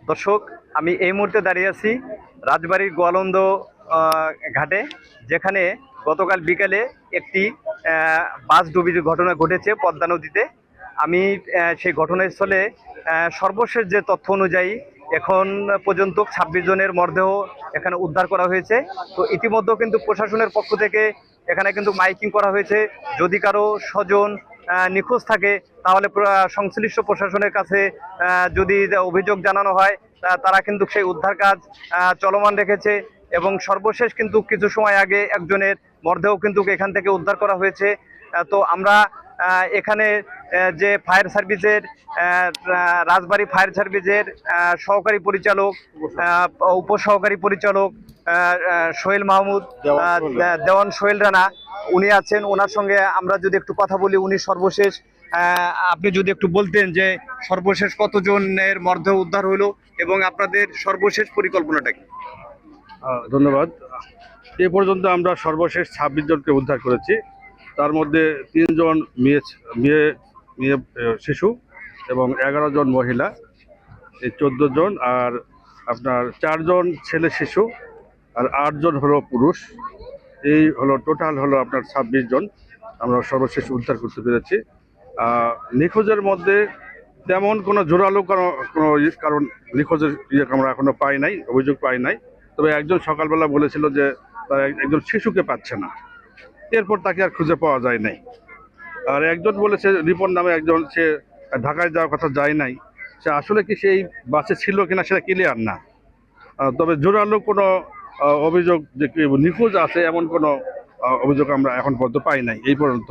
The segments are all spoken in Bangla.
দর্শক, আমি এই মুহূর্তে দাঁড়িয়ে আছি রাজবাড়ির গোয়ালন্দ ঘাটে, যেখানে গতকাল বিকেলে একটি বাস ডুবির ঘটনা ঘটেছে পদ্মা নদীতে। আমি সেই ঘটনাস্থলে সর্বশেষ যে তথ্য অনুযায়ী এখন পর্যন্ত 26 জনের মরদেহ এখানে উদ্ধার করা হয়েছে। তো ইতিমধ্যে কিন্তু প্রশাসনের পক্ষ থেকে এখানে কিন্তু মাইকিং করা হয়েছে, যদি কারো স্বজন নিখোঁজ থাকে তাহলে সংশ্লিষ্ট প্রশাসনের কাছে যদি অভিযোগ জানানো হয়, তারা কিন্তু সেই উদ্ধার কাজ চলমান রেখেছে। এবং সর্বশেষ কিন্তু কিছু সময় আগে একজনের মরদেহ কিন্তু এখান থেকে উদ্ধার করা হয়েছে। তো আমরা এখানে যে ফায়ার সার্ভিসের রাজবাড়ী ফায়ার সার্ভিসের সহকারী পরিচালক, উপসহকারী পরিচালক সোহেল মাহমুদ, দেওয়ান সোহেল রানা উনি আছেন। ওনার সঙ্গে আমরা যদি একটু কথা বলি, উনি সর্বশেষ আপনি যদি একটু বলতেন যে সর্বশেষ কতজনের মরদেহ উদ্ধার হলো এবং আপনাদের সর্বশেষ পরিকল্পনাটা কি? ধন্যবাদ। এ পর্যন্ত আমরা সর্বশেষ 26 জনকে উদ্ধার করেছি। তার মধ্যে 3 জন মেয়ে মেয়ে শিশু এবং 11 জন মহিলা, এই 14 জন, আর আপনার 4 জন ছেলে শিশু আর 8 জন হলো পুরুষ। এই হলো টোটাল হলো আপনার 26 জন আমরা সর্বশেষ উদ্ধার করতে পেরেছি। নিখোঁজের মধ্যে তেমন কোনো জোরালো কারণ নিখোঁজের আমরা এখনো পাই নাই, অভিযোগ পাই নাই। তবে একজন সকালবেলা বলেছিল যে তারা একজন শিশুকে পাচ্ছে না, এরপর তাকে আর খুঁজে পাওয়া যায় নাই। আর একজন বলেছে রিপন নামে একজন, সে ঢাকায় যাওয়ার কথা যায় নাই, সে আসলে কি সেই বাসে ছিল কিনা সেটা ক্লিয়ার না। তবে জোরালো কোনো অভিযোগ যে নিখোঁজ আছে এমন কোনো অভিযোগ আমরা এখন পর্যন্ত পাই নাই এই পর্যন্ত।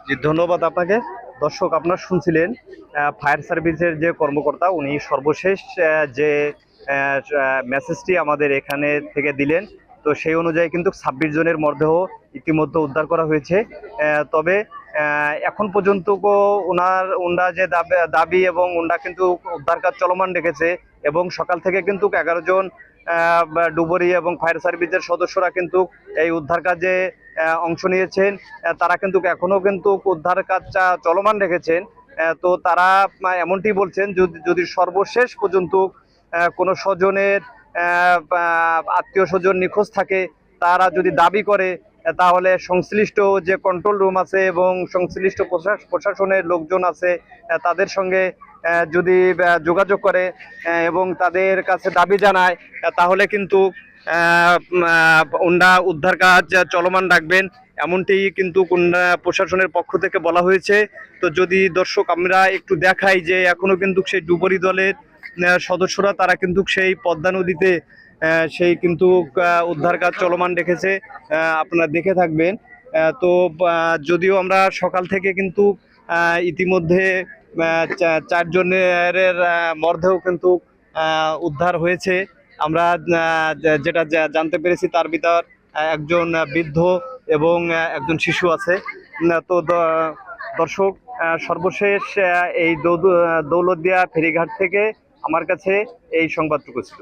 জি, ধন্যবাদ আপনাকে। দর্শক, আপনারা শুনছিলেন ফায়ার সার্ভিসের যে কর্মকর্তা, উনি সর্বশেষ যে মেসেজটি আমাদের এখানে থেকে দিলেন। তো সেই অনুযায়ী কিন্তু 26 জনের মরদেহ ইতিমধ্যে উদ্ধার করা হয়েছে। তবে এখন পর্যন্ত ওনারা যে দাবি এবং ওনারা কিন্তু উদ্ধার কাজ চলমান রেখেছে এবং সকাল থেকে কিন্তু 11 জন ডুবুরি এবং ফায়ার সার্ভিসের সদস্যরা কিন্তু এই উদ্ধার কাজে অংশ নিয়েছেন। তারা কিন্তু এখনো কিন্তু উদ্ধার কাজটা চলমান রেখেছেন। তো তারা এমনটি বলছেন, যদি সর্বশেষ পর্যন্ত কোনো স্বজনের আত্মীয় স্বজন নিখোঁজ থাকে, তারা যদি দাবি করে, তাহলে সংশ্লিষ্ট যে কন্ট্রোল রুম আছে এবং সংশ্লিষ্ট প্রশাসনের লোকজন আছে, তাদের সঙ্গে যদি যোগাযোগ করে এবং তাদের কাছে দাবি জানায়, তাহলে কিন্তু ওনারা উদ্ধার কাজ চলমান রাখবেন, এমনটি কিন্তু প্রশাসনের পক্ষ থেকে বলা হয়েছে। তো যদি দর্শক আমরা একটু দেখাই যে এখনো কিন্তু সেই ডুবুরি দলের সদস্যরা তারা কিন্তু সেই পদ্মা নদীতে সেই কিন্তু উদ্ধার কাজ চলমান রেখেছে, আপনারা দেখে থাকবেন। তো যদিও আমরা সকাল থেকে কিন্তু ইতিমধ্যে 4 জনের মরদেহ কিন্তু উদ্ধার হয়েছে। আমরা যেটা জানতে পেরেছি তার ভিতর একজন বৃদ্ধ এবং একজন শিশু আছে। তো দর্শক, সর্বশেষ এই দৌলতদিয়া ফেরিঘাট থেকে আমার কাছে এই সংবাদটুকু ছিল।